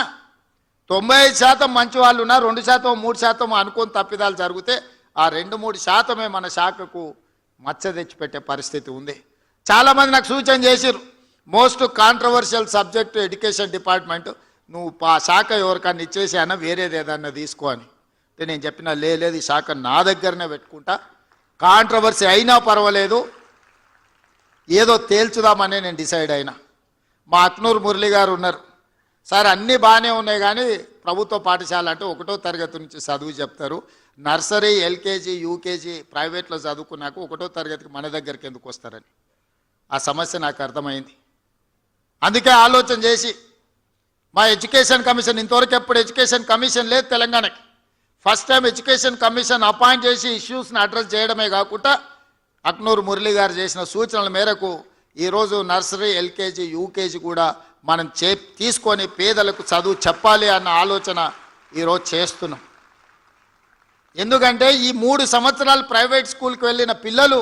95% మంచి వాళ్ళు ఉన్నా 2% 3% అనుకోని తప్పిదాలు జరిగితే ఆ 2-3% మన శాఖకు మచ్చ తెచ్చిపెట్టే పరిస్థితి ఉంది. చాలామంది నాకు సూచన చేసిర్రు, most controversial subject education department, నువ్వు ఆ శాఖ ఎవరికన్నా ఇచ్చేసానా వేరేది ఏదన్నా తీసుకో అని. అంటే నేను చెప్పిన లేదు, ఈ శాఖ నా దగ్గరనే పెట్టుకుంటా, కాంట్రవర్సీ అయినా పర్వాలేదు, ఏదో తేల్చుదామనే నేను డిసైడ్ అయినా. మా అక్నూరు మురళి గారు ఉన్నారు, సార్ అన్నీ బాగానే ఉన్నాయి కానీ ప్రభుత్వ పాఠశాల అంటే 1వ తరగతి నుంచి చదువు చెప్తారు, నర్సరీ ఎల్కేజీ యూకేజీ ప్రైవేట్లో చదువుకున్నాక 1వ తరగతికి మన దగ్గరికి ఎందుకు వస్తారని ఆ సమస్య నాకు అర్థమైంది. అందుకే ఆలోచన చేసి మా ఎడ్యుకేషన్ కమిషన్, ఇంతవరకు ఎప్పుడు ఎడ్యుకేషన్ కమిషన్ లేదు తెలంగాణకి, first time education commission appoint చేసి ఇష్యూస్ని అడ్రస్ చేయడమే కాకుండా అక్నూరు మురళి గారు చేసిన సూచనల మేరకు ఈరోజు నర్సరీ ఎల్కేజీ యూకేజీ కూడా మనం తీసుకొని పేదలకు చదువు చెప్పాలి అన్న ఆలోచన ఈరోజు చేస్తున్నాం. ఎందుకంటే ఈ 3 సంవత్సరాలు ప్రైవేట్ స్కూల్కి వెళ్ళిన పిల్లలు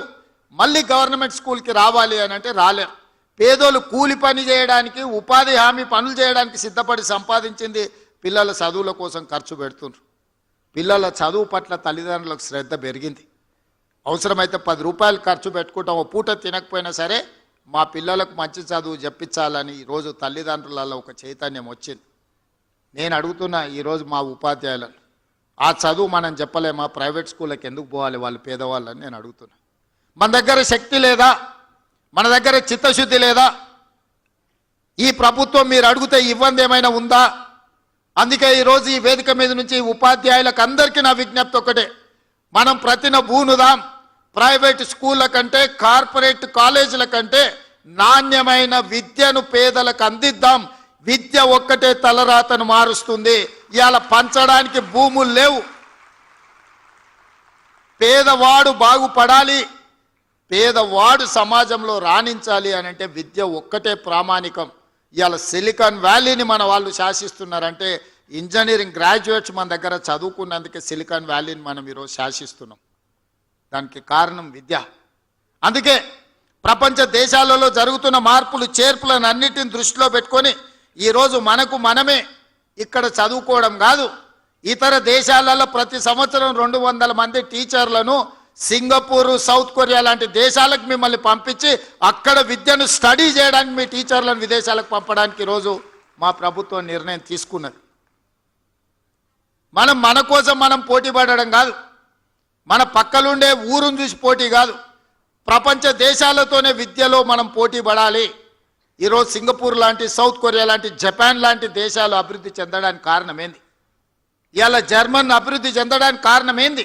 మళ్ళీ గవర్నమెంట్ స్కూల్కి రావాలి అని అంటే రాలేరు. పేదోళ్ళు కూలి పని చేయడానికి, ఉపాధి హామీ పనులు చేయడానికి సిద్ధపడి సంపాదించింది పిల్లల చదువుల కోసం ఖర్చు పెడుతున్నారు. పిల్లల చదువు పట్ల తల్లిదండ్రులకు శ్రద్ధ పెరిగింది. అవసరమైతే 10 రూపాయలు ఖర్చు పెట్టుకుంటాం, ఓ పూట తినకపోయినా సరే మా పిల్లలకు మంచి చదువు చెప్పించాలని ఈరోజు తల్లిదండ్రులలో ఒక చైతన్యం వచ్చింది. నేను అడుగుతున్నా ఈరోజు మా ఉపాధ్యాయులను, ఆ చదువు మనం చెప్పలేమా, ప్రైవేట్ స్కూళ్ళకి ఎందుకు పోవాలి వాళ్ళు పేదవాళ్ళని నేను అడుగుతున్నా. మన దగ్గర శక్తి లేదా, మన దగ్గర చిత్తశుద్ధి లేదా? ఈ ప్రభుత్వం మీరు అడిగితే ఇవ్వంది ఏమైనా ఉందా? అందుకే ఈరోజు ఈ వేదిక మీద నుంచి ఉపాధ్యాయులకు అందరికీ నా విజ్ఞప్తి ఒకటే, మనం ప్రతిన బూనుదాం, ప్రైవేట్ స్కూళ్ళ కంటే కార్పొరేట్ కాలేజీల కంటే నాణ్యమైన విద్యను పేదలకు అందిద్దాం. విద్య ఒక్కటే తలరాతను మారుస్తుంది. ఇవాళ పంచడానికి భూములు లేవు. పేదవాడు బాగుపడాలి, పేదవాడు సమాజంలో రాణించాలి అని అంటే విద్య ఒక్కటే ప్రామాణికం. ఇవాళ సిలికాన్ వ్యాలీని మన వాళ్ళు శాసిస్తున్నారంటే ఇంజనీరింగ్ గ్రాడ్యుయేట్స్ మన దగ్గర చదువుకున్నందుకే సిలికాన్ వ్యాలీని మనం ఈరోజు శాసిస్తున్నాం. దానికి కారణం విద్య. అందుకే ప్రపంచ దేశాలలో జరుగుతున్న మార్పులు చేర్పులను అన్నిటిని దృష్టిలో పెట్టుకొని ఈరోజు మనకు మనమే ఇక్కడ చదువుకోవడం కాదు, ఇతర దేశాలలో ప్రతి సంవత్సరం 200 మంది టీచర్లను సింగపూర్, సౌత్ కొరియా లాంటి దేశాలకు మిమ్మల్ని పంపించి అక్కడ విద్యను స్టడీ చేయడానికి మీ టీచర్లను విదేశాలకు పంపడానికి ఈరోజు మా ప్రభుత్వం నిర్ణయం తీసుకున్నది. మనం మన కోసం మనం పోటీ పడడం కాదు, మన పక్కలుండే ఊరును చూసి పోటీ కాదు, ప్రపంచ దేశాలతోనే విద్యలో మనం పోటీ పడాలి. ఈరోజు సింగపూర్ లాంటి, సౌత్ కొరియా లాంటి, జపాన్ లాంటి దేశాలు అభివృద్ధి చెందడానికి కారణం ఏంది? ఇవాళ జర్మన్ అభివృద్ధి చెందడానికి కారణం ఏంది?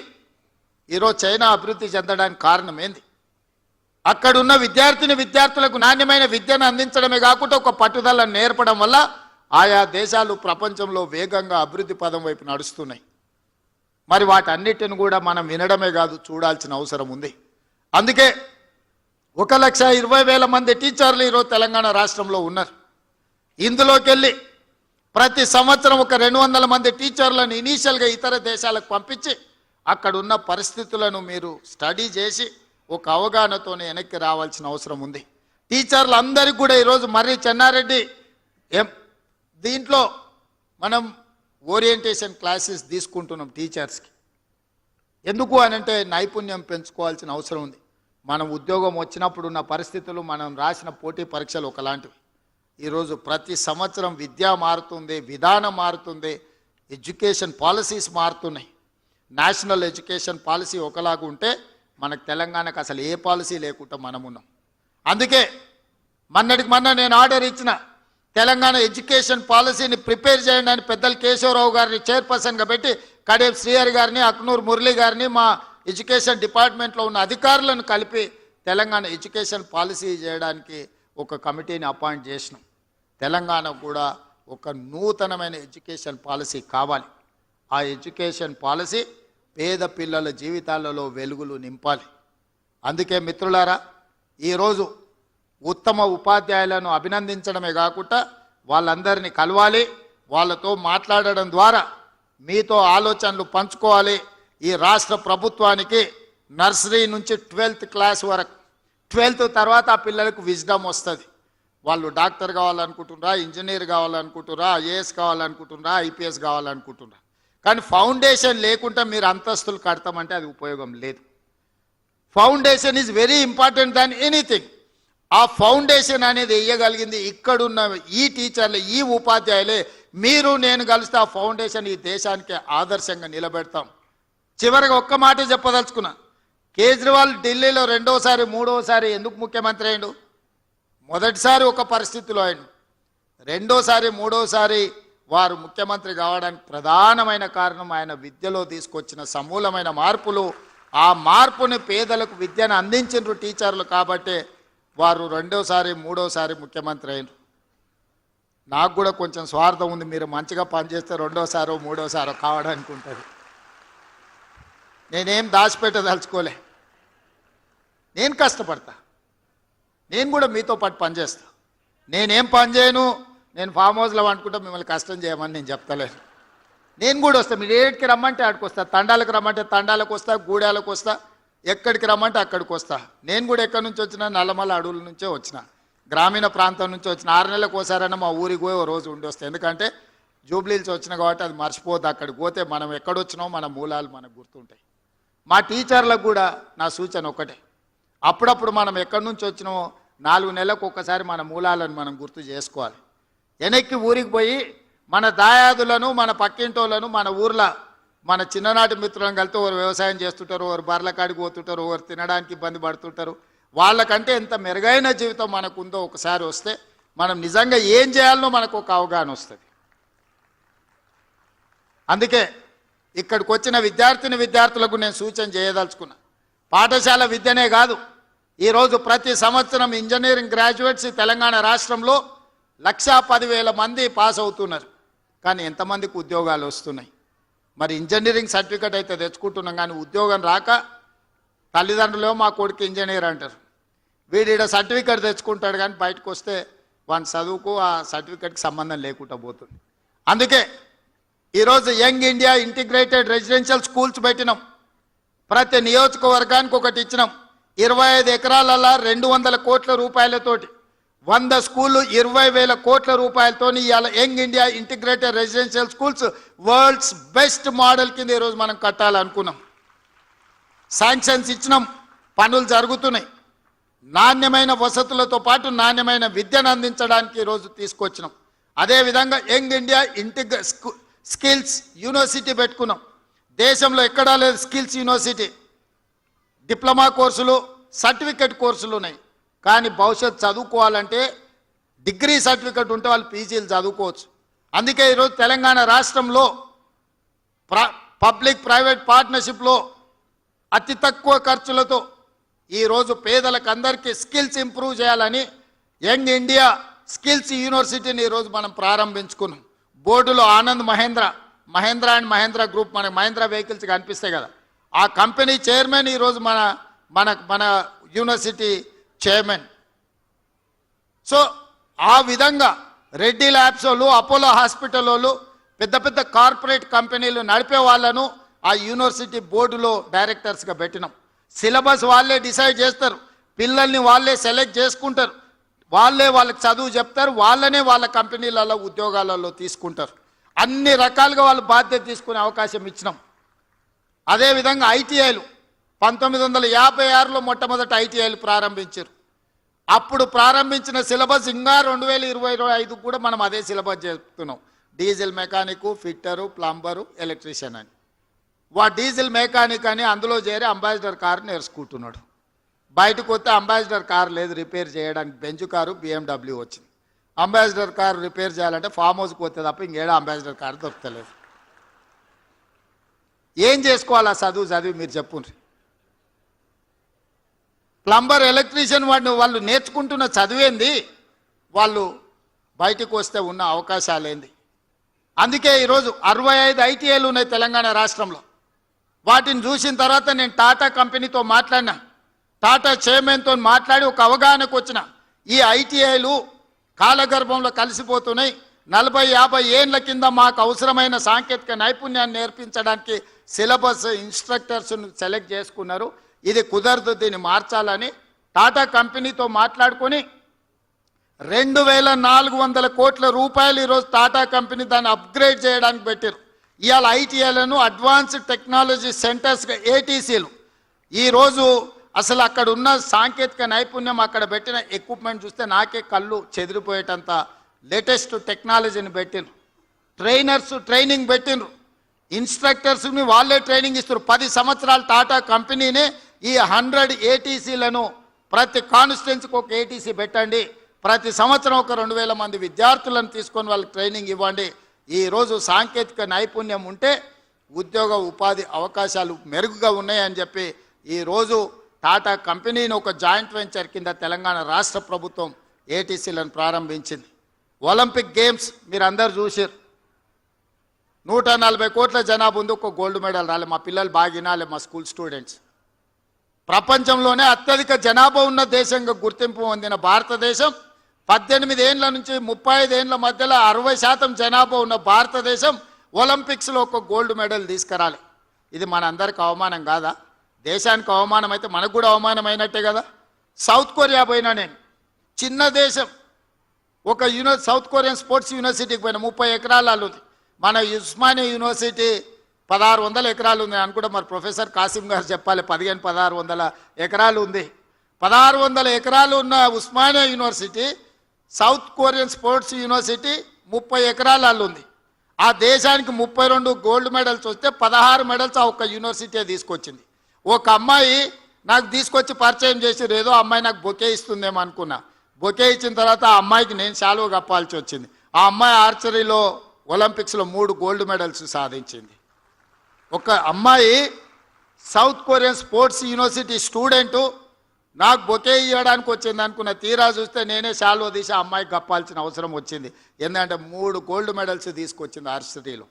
ఈరోజు చైనా అభివృద్ధి చెందడానికి కారణం ఏంది? అక్కడున్న విద్యార్థులకు నాణ్యమైన విద్యను అందించడమే కాకుండా ఒక పట్టుదలను నేర్పడం వల్ల ఆయా దేశాలు ప్రపంచంలో వేగంగా అభివృద్ధి పదం వైపు నడుస్తున్నాయి. మరి వాటన్నిటిని కూడా మనం వినడమే కాదు, చూడాల్సిన అవసరం ఉంది. అందుకే 1,20,000 మంది టీచర్లు ఈరోజు తెలంగాణ రాష్ట్రంలో ఉన్నారు. ఇందులోకి వెళ్ళి ప్రతి సంవత్సరం ఒక 200 మంది టీచర్లను ఇనీషియల్గా ఇతర దేశాలకు పంపించి అక్కడ ఉన్న పరిస్థితులను మీరు స్టడీ చేసి ఒక అవగాహనతోనే వెనక్కి రావాల్సిన అవసరం ఉంది. టీచర్లు అందరికీ కూడా ఈరోజు మర్రి చెన్నారెడ్డి దీంట్లో మనం ఓరియంటేషన్ క్లాసెస్ తీసుకుంటున్నాం టీచర్స్కి. ఎందుకు అనంటే నైపుణ్యం పెంచుకోవాల్సిన అవసరం ఉంది. మనం ఉద్యోగం వచ్చినప్పుడు ఉన్న పరిస్థితులు, మనం రాసిన పోటీ పరీక్షలు ఒకలాంటివి. ఈరోజు ప్రతి సంవత్సరం విద్య మారుతుంది, విధానం మారుతుంది, ఎడ్యుకేషన్ పాలసీస్ మారుతున్నాయి. నేషనల్ ఎడ్యుకేషన్ పాలసీ ఒకలాగా ఉంటే మనకు తెలంగాణకు అసలు ఏ పాలసీ లేకుండా మనం ఉన్నాం. అందుకే మొన్నటికి మొన్న నేను ఆర్డర్ ఇచ్చిన, తెలంగాణ ఎడ్యుకేషన్ పాలసీని ప్రిపేర్ చేయండి అని పెద్దలు కేశవరావు గారిని చైర్పర్సన్గా పెట్టి కడేం శ్రీహరి గారిని, అక్నూరు మురళి గారిని, మా ఎడ్యుకేషన్ డిపార్ట్మెంట్లో ఉన్న అధికారులను కలిపి తెలంగాణ ఎడ్యుకేషన్ పాలసీ చేయడానికి ఒక కమిటీని అపాయింట్ చేసినాం. తెలంగాణకు కూడా ఒక నూతనమైన ఎడ్యుకేషన్ పాలసీ కావాలి. ఆ ఎడ్యుకేషన్ పాలసీ పేద పిల్లల జీవితాలలో వెలుగులు నింపాలి. అందుకే మిత్రులారా, ఈరోజు ఉత్తమ ఉపాధ్యాయులను అభినందించడమే కాకుండా వాళ్ళందరినీ కలవాలి, వాళ్ళతో మాట్లాడడం ద్వారా మీతో ఆలోచనలు పంచుకోవాలి. ఈ రాష్ట్ర ప్రభుత్వానికి నర్సరీ నుంచి 12th క్లాస్ వరకు, 12th తర్వాత ఆ పిల్లలకు విజ్డమ్ వస్తుంది. వాళ్ళు డాక్టర్ కావాలనుకుంటున్నారా, ఇంజనీర్ కావాలనుకుంటున్నారా, ఐఏఎస్ కావాలనుకుంటున్నారా, ఐపీఎస్ కావాలనుకుంటున్నారా. కానీ ఫౌండేషన్ లేకుండా మీరు అంతస్తులు కడతామంటే అది ఉపయోగం లేదు. Foundation is very important than anything. ఆ ఫౌండేషన్ అనేది వేయగలిగింది ఇక్కడున్న ఈ టీచర్లు, ఈ ఉపాధ్యాయులే. మీరు నేను కలిస్తే ఆ ఫౌండేషన్ ఈ దేశానికి ఆదర్శంగా నిలబెడతాం. చివరిగా ఒక్క మాట చెప్పదలుచుకున్నా, కేజ్రీవాల్ ఢిల్లీలో రెండోసారి మూడోసారి ఎందుకు ముఖ్యమంత్రి అయ్యిండు? మొదటిసారి ఒక పరిస్థితిలో అయ్యిండు, రెండోసారి మూడోసారి వారు ముఖ్యమంత్రి కావడానికి ప్రధానమైన కారణం ఆయన విద్యలో తీసుకొచ్చిన సమూలమైన మార్పులు. ఆ మార్పుని పేదలకు విద్యను అందించిన టీచర్లు కాబట్టే వారు రెండోసారి మూడోసారి ముఖ్యమంత్రి అయినారు. నాకు కూడా కొంచెం స్వార్థం ఉంది, మీరు మంచిగా పనిచేస్తే రెండోసారో మూడోసారో కావడానికి ఉంటుంది. నేనేం దాచిపెట్టదలుచుకోలే, నేను కష్టపడతా, నేను కూడా మీతో పాటు పనిచేస్తా. నేనేం పని చేయను, నేను ఫామ్ హౌస్లో అనుకుంటా మిమ్మల్ని కష్టం చేయమని నేను చెప్తలేను. నేను కూడా వస్తా, మీరు ఏడికి రమ్మంటే ఆడికి వస్తా, తండాలకు రమ్మంటే తండాలకు వస్తా, గూడాలకు వస్తా, ఎక్కడికి రమ్మంటే అక్కడికి వస్తా. నేను కూడా ఎక్కడి నుంచి వచ్చినా నల్లమల్ల అడవుల నుంచే వచ్చిన, గ్రామీణ ప్రాంతం నుంచి వచ్చిన. 6 నెలలకు ఒకసారైనా మా ఊరికి పోయి ఓ రోజు ఉండి వస్తాయి. ఎందుకంటే జూబ్లీల్స్ వచ్చిన కాబట్టి అది మర్చిపోద్దు. అక్కడికి పోతే మనం ఎక్కడొచ్చినామో మన మూలాలు మనకు గుర్తుంటాయి. మా టీచర్లకు కూడా నా సూచన ఒకటే, అప్పుడప్పుడు మనం ఎక్కడి నుంచి వచ్చినామో 4 నెలలకు ఒక్కసారి మన మూలాలను మనం గుర్తు చేసుకోవాలి. వెనక్కి ఊరికి పోయి మన దాయాదులను, మన పక్కింటోళ్ళను, మన ఊర్లో మన చిన్ననాటి మిత్రులను కలితే ఒకరు వ్యవసాయం చేస్తుంటారు, ఒకరు బర్రెల కాడికి పోతుంటారు, ఒకరు తినడానికి ఇబ్బంది పడుతుంటారు. వాళ్ళకంటే ఎంత మెరుగైన జీవితం మనకు ఉందో ఒకసారి వస్తే మనం నిజంగా ఏం చేయాలనో మనకు ఒక అవగాహన వస్తుంది. అందుకే ఇక్కడికి వచ్చిన విద్యార్థులకు నేను సూచన చేయదలుచుకున్నా, పాఠశాల విద్యనే కాదు, ఈరోజు ప్రతి సంవత్సరం ఇంజనీరింగ్ గ్రాడ్యుయేట్స్ తెలంగాణ రాష్ట్రంలో 1,10,000 మంది పాస్ అవుతున్నారు. కానీ ఎంతమందికి ఉద్యోగాలు వస్తున్నాయి? మరి ఇంజనీరింగ్ సర్టిఫికేట్ అయితే తెచ్చుకుంటున్నాం, కానీ ఉద్యోగం రాక తల్లిదండ్రులు మా కొడుకు ఇంజనీర్ అంటారు. వీడిడ సర్టిఫికేట్ తెచ్చుకుంటాడు, కానీ బయటకు వస్తే వాని చదువుకు ఆ సర్టిఫికేట్కి సంబంధం లేకుండా పోతుంది. అందుకే ఈరోజు young India integrated residential schools పెట్టినాం. ప్రతి నియోజకవర్గానికి ఒకటి ఇచ్చినాం. 25 ఎకరాలలో 200 కోట్ల రూపాయలతోటి 100 స్కూళ్ళు 20,000 కోట్ల రూపాయలతో ఇవాళ young India integrated residential schools world's best model కింద ఈరోజు మనం కట్టాలనుకున్నాం. శాంక్షన్స్ ఇచ్చినాం, పనులు జరుగుతున్నాయి. నాణ్యమైన వసతులతో పాటు నాణ్యమైన విద్యను అందించడానికి ఈరోజు తీసుకొచ్చినాం. అదేవిధంగా యంగ్ ఇండియా స్కిల్స్ యూనివర్సిటీ పెట్టుకున్నాం. దేశంలో ఎక్కడా లేదు స్కిల్స్ యూనివర్సిటీ. డిప్లొమా కోర్సులు, సర్టిఫికెట్ కోర్సులు ఉన్నాయి. కానీ భవిష్యత్ చదువుకోవాలంటే డిగ్రీ సర్టిఫికెట్ ఉంటే వాళ్ళు పీజీలు చదువుకోవచ్చు. అందుకే ఈరోజు తెలంగాణ రాష్ట్రంలో పబ్లిక్ ప్రైవేట్ పార్ట్నర్షిప్లో అతి తక్కువ ఖర్చులతో ఈరోజు పేదలకు అందరికీ స్కిల్స్ ఇంప్రూవ్ చేయాలని యంగ్ ఇండియా స్కిల్స్ యూనివర్సిటీని ఈరోజు మనం ప్రారంభించుకున్నాం. బోర్డులో ఆనంద్ మహేంద్ర అండ్ మహేంద్ర గ్రూప్, మనకు మహేంద్ర వెహికల్స్ కనిపిస్తాయి కదా, ఆ కంపెనీ చైర్మన్ ఈరోజు మన యూనివర్సిటీ చైర్మన్. సో ఆ విధంగా రెడ్డి ల్యాబ్స్ వాళ్ళు, అపోలో హాస్పిటల్ వాళ్ళు, పెద్ద పెద్ద కార్పొరేట్ కంపెనీలు నడిపే వాళ్ళను ఆ యూనివర్సిటీ బోర్డులో డైరెక్టర్స్గా పెట్టినాం. సిలబస్ వాళ్ళే డిసైడ్ చేస్తారు, పిల్లల్ని వాళ్ళే సెలెక్ట్ చేసుకుంటారు, వాళ్ళే వాళ్ళకి చదువు చెప్తారు, వాళ్ళనే వాళ్ళ కంపెనీలలో ఉద్యోగాలలో తీసుకుంటారు. అన్ని రకాలుగా వాళ్ళు బాధ్యత తీసుకునే అవకాశం ఇచ్చినాం. అదేవిధంగా ఐటీఐలు 1956లో మొట్టమొదటి ఐటీఐలు ప్రారంభించారు. అప్పుడు ప్రారంభించిన సిలబస్ ఇంకా 2025 కూడా మనం అదే సిలబస్ చెప్తున్నాం. Diesel mechanic, fitter, plumber, electrician అని. డీజిల్ మెకానిక్ అని అందులో చేరి అంబాసిడర్ కారు నేర్చుకుంటున్నాడు. బయటకు వస్తే అంబాసిడర్ కారు లేదు రిపేర్ చేయడానికి, బెంచ్ కారు BMW వచ్చింది. అంబాసిడర్ కారు రిపేర్ చేయాలంటే ఫామ్ హౌస్కి వస్తే తప్ప ఇంకేడా అంబాసిడర్ కారు దొరుకుతలేదు. ఏం చేసుకోవాలి ఆ చదివి మీరు చెప్పుండ్రి. ప్లంబర్ ఎలక్ట్రీషియన్ వాళ్ళు నేర్చుకుంటున్న చదివేంది, వాళ్ళు బయటకు వస్తే ఉన్న అవకాశాలు ఏంది. అందుకే ఈరోజు 65 ITIలు ఉన్నాయి తెలంగాణ రాష్ట్రంలో. వాటిని చూసిన తర్వాత నేను టాటా కంపెనీతో మాట్లాడినా, టాటా చైర్మన్తో మాట్లాడి ఒక అవగాహనకు వచ్చిన. ఈ ITIలు కాలగర్భంలో కలిసిపోతున్నాయి. 40-50 ఏళ్ల కింద మాకు అవసరమైన సాంకేతిక నైపుణ్యాన్ని నేర్పించడానికి సిలబస్ ఇన్స్ట్రక్టర్స్ను సెలెక్ట్ చేసుకున్నారు. ఇది కుదరదు, దీన్ని మార్చాలని టాటా కంపెనీతో మాట్లాడుకొని 2400 కోట్ల రూపాయలు ఈరోజు టాటా కంపెనీ దాన్ని అప్గ్రేడ్ చేయడానికి పెట్టారు. ఇవాళ ITIలను అడ్వాన్స్డ్ టెక్నాలజీ సెంటర్స్గా ATCలు. ఈరోజు అసలు అక్కడ ఉన్న సాంకేతిక నైపుణ్యం, అక్కడ పెట్టిన ఎక్విప్మెంట్ చూస్తే నాకే కళ్ళు చెదిరిపోయేటంత లేటెస్ట్ టెక్నాలజీని పెట్టిండ్రు. ట్రైనర్స్ ట్రైనింగ్ పెట్టిండ్రు, ఇన్స్ట్రక్టర్స్ని వాళ్ళే ట్రైనింగ్ ఇస్తారు. 10 సంవత్సరాలు టాటా కంపెనీనే ఈ 100 ATCలను ప్రతి కాన్స్టిట్యున్సీకి ఒక ATC పెట్టండి, ప్రతి సంవత్సరం ఒక 2000 మంది విద్యార్థులను తీసుకొని వాళ్ళకి ట్రైనింగ్ ఇవ్వండి. ఈరోజు సాంకేతిక నైపుణ్యం ఉంటే ఉద్యోగ ఉపాధి అవకాశాలు మెరుగుగా ఉన్నాయని చెప్పి ఈరోజు టాటా కంపెనీని ఒక జాయింట్ వెంచర్ కింద తెలంగాణ రాష్ట్ర ప్రభుత్వం ATCలను ప్రారంభించింది. ఒలింపిక్ గేమ్స్ మీరు అందరు చూసారు. 140 కోట్ల జనాభా ఉంది, ఒక గోల్డ్ మెడల్ రాలే. మా పిల్లలు బాగా వినాలి, మా స్కూల్ స్టూడెంట్స్. ప్రపంచంలోనే అత్యధిక జనాభా ఉన్న దేశంగా గుర్తింపు పొందిన భారతదేశం 18 ఏళ్ల నుంచి 35 ఏళ్ల మధ్యలో 60% జనాభా ఉన్న భారతదేశం ఒలింపిక్స్లో ఒక గోల్డ్ మెడల్ తీసుకురాలి. ఇది మన అందరికి అవమానం కాదా? దేశానికి అవమానం అయితే మనకు కూడా అవమానం అయినట్టే కదా. సౌత్ కొరియా పోయినా నేను, చిన్న దేశం, ఒక సౌత్ కొరియన్ స్పోర్ట్స్ యూనివర్సిటీకి పోయినా, 30 ఎకరాలు ఉంది. మన ఉస్మానియా యూనివర్సిటీ 1600 ఎకరాలు ఉంది అనుకుంటా. మరి ప్రొఫెసర్ కాసిం గారు చెప్పాలి, 1600 ఎకరాలు ఉంది. 1600 ఎకరాలు ఉన్న Osmania university, south Korean sports university 30 ఎకరాలు ఉంది. ఆ దేశానికి 32 గోల్డ్ మెడల్స్ వస్తే 16 మెడల్స్ ఆ ఒక్క యూనివర్సిటీ తీసుకొచ్చింది. ఒక అమ్మాయి నాకు తీసుకొచ్చి పరిచయం చేసి, ఏదో అమ్మాయి నాకు బొకే ఇస్తుందేమో అనుకున్నా. బొకే ఇచ్చిన తర్వాత ఆ అమ్మాయికి నేను శాలువ కప్పాల్సి వచ్చింది. ఆ అమ్మాయి ఆర్చరీలో ఒలింపిక్స్లో 3 గోల్డ్ మెడల్స్ సాధించింది. ఒక అమ్మాయి south Korean sports university student నాకు బొకే ఇవ్వడానికి వచ్చింది అనుకున్న, తీరా చూస్తే నేనే శాలువ తీసి ఆ అమ్మాయికి కప్పాల్సిన అవసరం వచ్చింది. ఎందుకంటే 3 గోల్డ్ మెడల్స్ తీసుకొచ్చింది ఆర్చరీలో.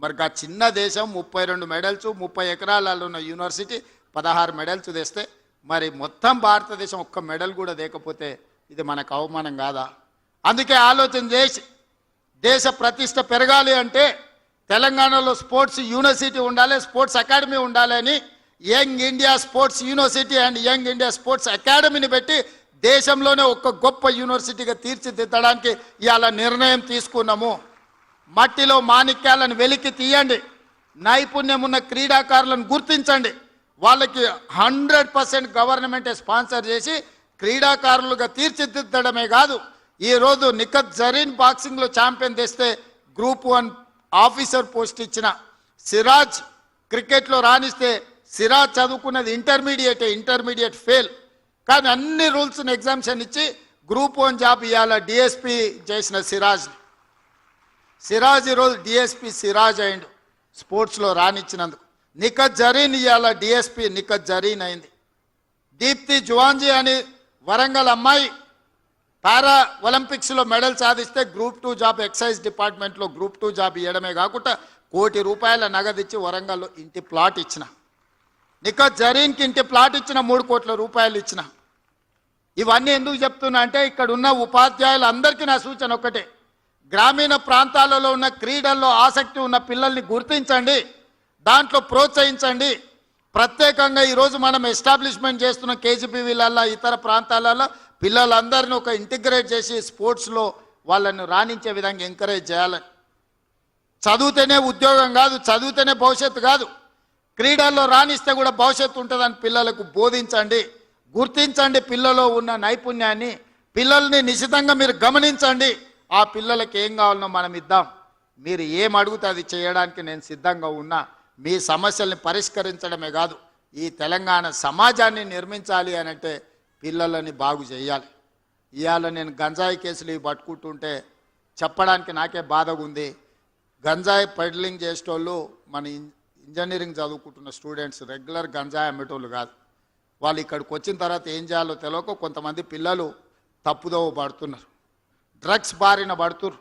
మరి ఆ చిన్న దేశం 32 మెడల్స్, 30 ఎకరాలలో ఉన్న యూనివర్సిటీ 16 మెడల్స్ తెస్తే, మరి మొత్తం భారతదేశం ఒక్క మెడల్ కూడా లేకపోతే ఇది మనకు అవమానం కాదా? అందుకే ఆలోచన చేసి దేశ ప్రతిష్ట పెరగాలి అంటే తెలంగాణలో స్పోర్ట్స్ యూనివర్సిటీ ఉండాలి, స్పోర్ట్స్ అకాడమీ ఉండాలి అని Young India Sports University and Young India Sports అకాడమీని పెట్టి దేశంలోనే ఒక గొప్ప యూనివర్సిటీగా తీర్చిదిద్దడానికి ఇవాళ నిర్ణయం తీసుకున్నాము. మట్టిలో మాణిక్యాలను వెలికి తీయండి, నైపుణ్యం ఉన్న క్రీడాకారులను గుర్తించండి, వాళ్ళకి 100% గవర్నమెంటే స్పాన్సర్ చేసి క్రీడాకారులుగా తీర్చిదిద్దడమే కాదు. ఈరోజు నిఖత్ జరీన్ బాక్సింగ్లో ఛాంపియన్ తెస్తే గ్రూప్ 1 ఆఫీసర్ పోస్ట్ ఇచ్చిన, సిరాజ్ క్రికెట్లో రాణిస్తే, సిరాజ్ చదువుకున్నది ఇంటర్మీడియట్ ఫెయిల్, కానీ అన్ని రూల్స్ని ఎగ్జామ్షన్ ఇచ్చి గ్రూప్ 1 జాబ్ ఇవాళ DSP చేసిన సిరాజ్ ఈరోజు DSP సిరాజ్ అయిండు స్పోర్ట్స్లో రాణించినందుకు. నిఖత్ జరీన్ ఇవాళ DSP నిఖత్ జరీన్ అయింది. దీప్తి జువాంజీ అని వరంగల్ అమ్మాయి పారా ఒలింపిక్స్లో మెడల్ సాధిస్తే గ్రూప్ 2 జాబ్ ఎక్సైజ్ డిపార్ట్మెంట్లో గ్రూప్ 2 జాబ్ ఇవ్వడమే కాకుండా ₹1 కోటి నగదు ఇచ్చి వరంగల్లో ఇంటి ప్లాట్ ఇచ్చిన. నిఖత్ జరీన్కి ఇంటి ప్లాట్ ఇచ్చిన, ₹3 కోట్ల ఇచ్చిన. ఇవన్నీ ఎందుకు చెప్తున్నా అంటే ఇక్కడ ఉన్న ఉపాధ్యాయులందరికీ నా సూచన ఒక్కటే, గ్రామీణ ప్రాంతాలలో ఉన్న క్రీడల్లో ఆసక్తి ఉన్న పిల్లల్ని గుర్తించండి, దాంట్లో ప్రోత్సహించండి. ప్రత్యేకంగా ఈరోజు మనం ఎస్టాబ్లిష్మెంట్ చేస్తున్న KGPVలలో ఇతర ప్రాంతాలలో పిల్లలందరినీ ఒక ఇంటిగ్రేట్ చేసి స్పోర్ట్స్లో వాళ్ళని రాణించే విధంగా ఎంకరేజ్ చేయాలని. చదివితేనే ఉద్యోగం కాదు, చదివితేనే భవిష్యత్తు కాదు, క్రీడల్లో రాణిస్తే కూడా భవిష్యత్తు ఉంటుందని పిల్లలకు బోధించండి. గుర్తించండి పిల్లలో ఉన్న నైపుణ్యాన్ని, పిల్లల్ని నిశితంగా మీరు గమనించండి. ఆ పిల్లలకి ఏం కావాలనో మనం ఇద్దాం. మీరు ఏం అడుగుతే అది చేయడానికి నేను సిద్ధంగా ఉన్నా. మీ సమస్యల్ని పరిష్కరించడమే కాదు ఈ తెలంగాణ సమాజాన్ని నిర్మించాలి అని అంటే పిల్లలని బాగు చేయాలి. ఇవాళ నేను గంజాయి కేసులు ఇవి పట్టుకుంటుంటే చెప్పడానికి నాకే బాధగా ఉంది. గంజాయి పెడ్లింగ్ చేసేటోళ్ళు మన ఇంజనీరింగ్ చదువుకుంటున్న స్టూడెంట్స్, రెగ్యులర్ గంజాయి అమ్మేటోళ్ళు కాదు. వాళ్ళు ఇక్కడికి వచ్చిన తర్వాత ఏం చేయాలో తెలియక కొంతమంది పిల్లలు తప్పుదోవ పడుతున్నారు, డ్రగ్స్ బారిన పడుతున్నారు.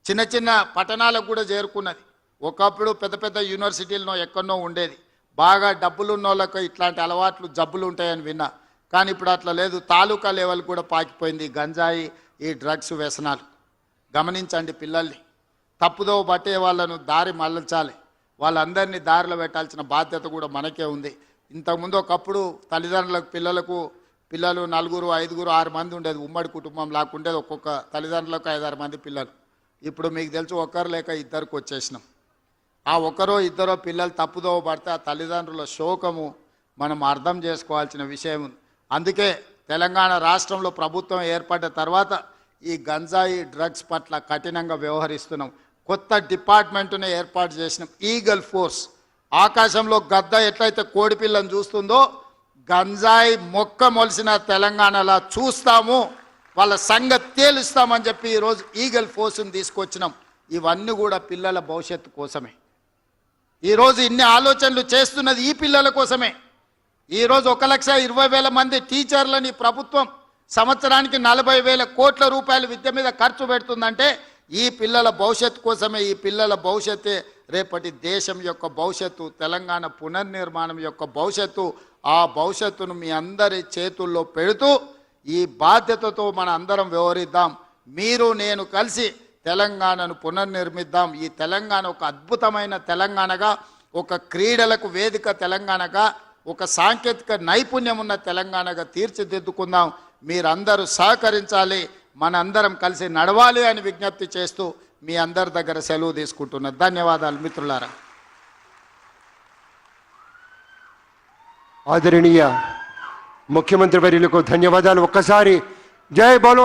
చిన్న చిన్న పట్టణాలకు కూడా చేరుకున్నది. ఒకప్పుడు పెద్ద పెద్ద యూనివర్సిటీల్లో ఎక్కడనో ఉండేది. బాగా డబ్బులు ఉన్న వాళ్ళకు ఇట్లాంటి అలవాట్లు జబ్బులు ఉంటాయని విన్నా, కానీ ఇప్పుడు అట్లా లేదు. తాలూకా లెవెల్ కూడా పాకిపోయింది గంజాయి, ఈ డ్రగ్స్ వ్యసనాలు. గమనించండి, పిల్లల్ని తప్పుదోవ పట్టే వాళ్ళను దారి మళ్ళించాలి. వాళ్ళందరినీ దారిలో పెట్టాల్సిన బాధ్యత కూడా మనకే ఉంది. ఇంతకుముందు ఒకప్పుడు తల్లిదండ్రులకు పిల్లలు 4, 5, 6 మంది ఉండేది. ఉమ్మడి కుటుంబం లాక్కుండేది. ఒక్కొక్క తల్లిదండ్రులకు 5, 6 మంది పిల్లలు. ఇప్పుడు మీకు తెలుసు ఒకరు లేక ఇద్దరికి వచ్చేసినాం. ఆ ఒకరో ఇద్దరో పిల్లలు తప్పుదోవ పడితే ఆ తల్లిదండ్రుల శోకము మనం అర్థం చేసుకోవాల్సిన విషయం ఉంది. అందుకే తెలంగాణ రాష్ట్రంలో ప్రభుత్వం ఏర్పడ్డ తర్వాత ఈ గంజాయి డ్రగ్స్ పట్ల కఠినంగా వ్యవహరిస్తున్నాం. కొత్త డిపార్ట్మెంట్ను ఏర్పాటు చేసినాం, ఈగల్ ఫోర్స్. ఆకాశంలో గద్ద ఎట్లయితే కోడి పిల్లను చూస్తుందో గంజాయి మొక్క మొలిసిన తెలంగాణలా చూస్తాము, వాళ్ళ సంగతి తేలుస్తామని చెప్పి ఈరోజు ఈగల్ ఫోర్స్ని తీసుకొచ్చినాం. ఇవన్నీ కూడా పిల్లల భవిష్యత్తు కోసమే. ఈరోజు ఇన్ని ఆలోచనలు చేస్తున్నది ఈ పిల్లల కోసమే. ఈరోజు 1,20,000 మంది టీచర్లని ప్రభుత్వం సంవత్సరానికి 40,000 కోట్ల రూపాయలు విద్య మీద ఖర్చు పెడుతుందంటే ఈ పిల్లల భవిష్యత్తు కోసమే. ఈ పిల్లల భవిష్యత్తే రేపటి దేశం యొక్క భవిష్యత్తు, తెలంగాణ పునర్నిర్మాణం యొక్క భవిష్యత్తు. ఆ భవిష్యత్తును మీ అందరి చేతుల్లో పెడుతూ ఈ బాధ్యతతో మన అందరం వ్యవహరిద్దాం. మీరు నేను కలిసి తెలంగాణను పునర్నిర్మిద్దాం. ఈ తెలంగాణ ఒక అద్భుతమైన తెలంగాణగా, ఒక క్రీడలకు వేదిక తెలంగాణగా, ఒక సాంకేతిక నైపుణ్యం ఉన్న తెలంగాణగా తీర్చిదిద్దుకుందాం. మీరందరూ సహకరించాలి, మనందరం కలిసి నడవాలి అని విజ్ఞప్తి చేస్తూ మీ అందరి దగ్గర సెలవు తీసుకుంటున్నా. ధన్యవాదాలు మిత్రులారా. ఆదరణీయ ముఖ్యమంత్రి వర్యులకు ధన్యవాదాలు. ఒక్కసారి జై బలో.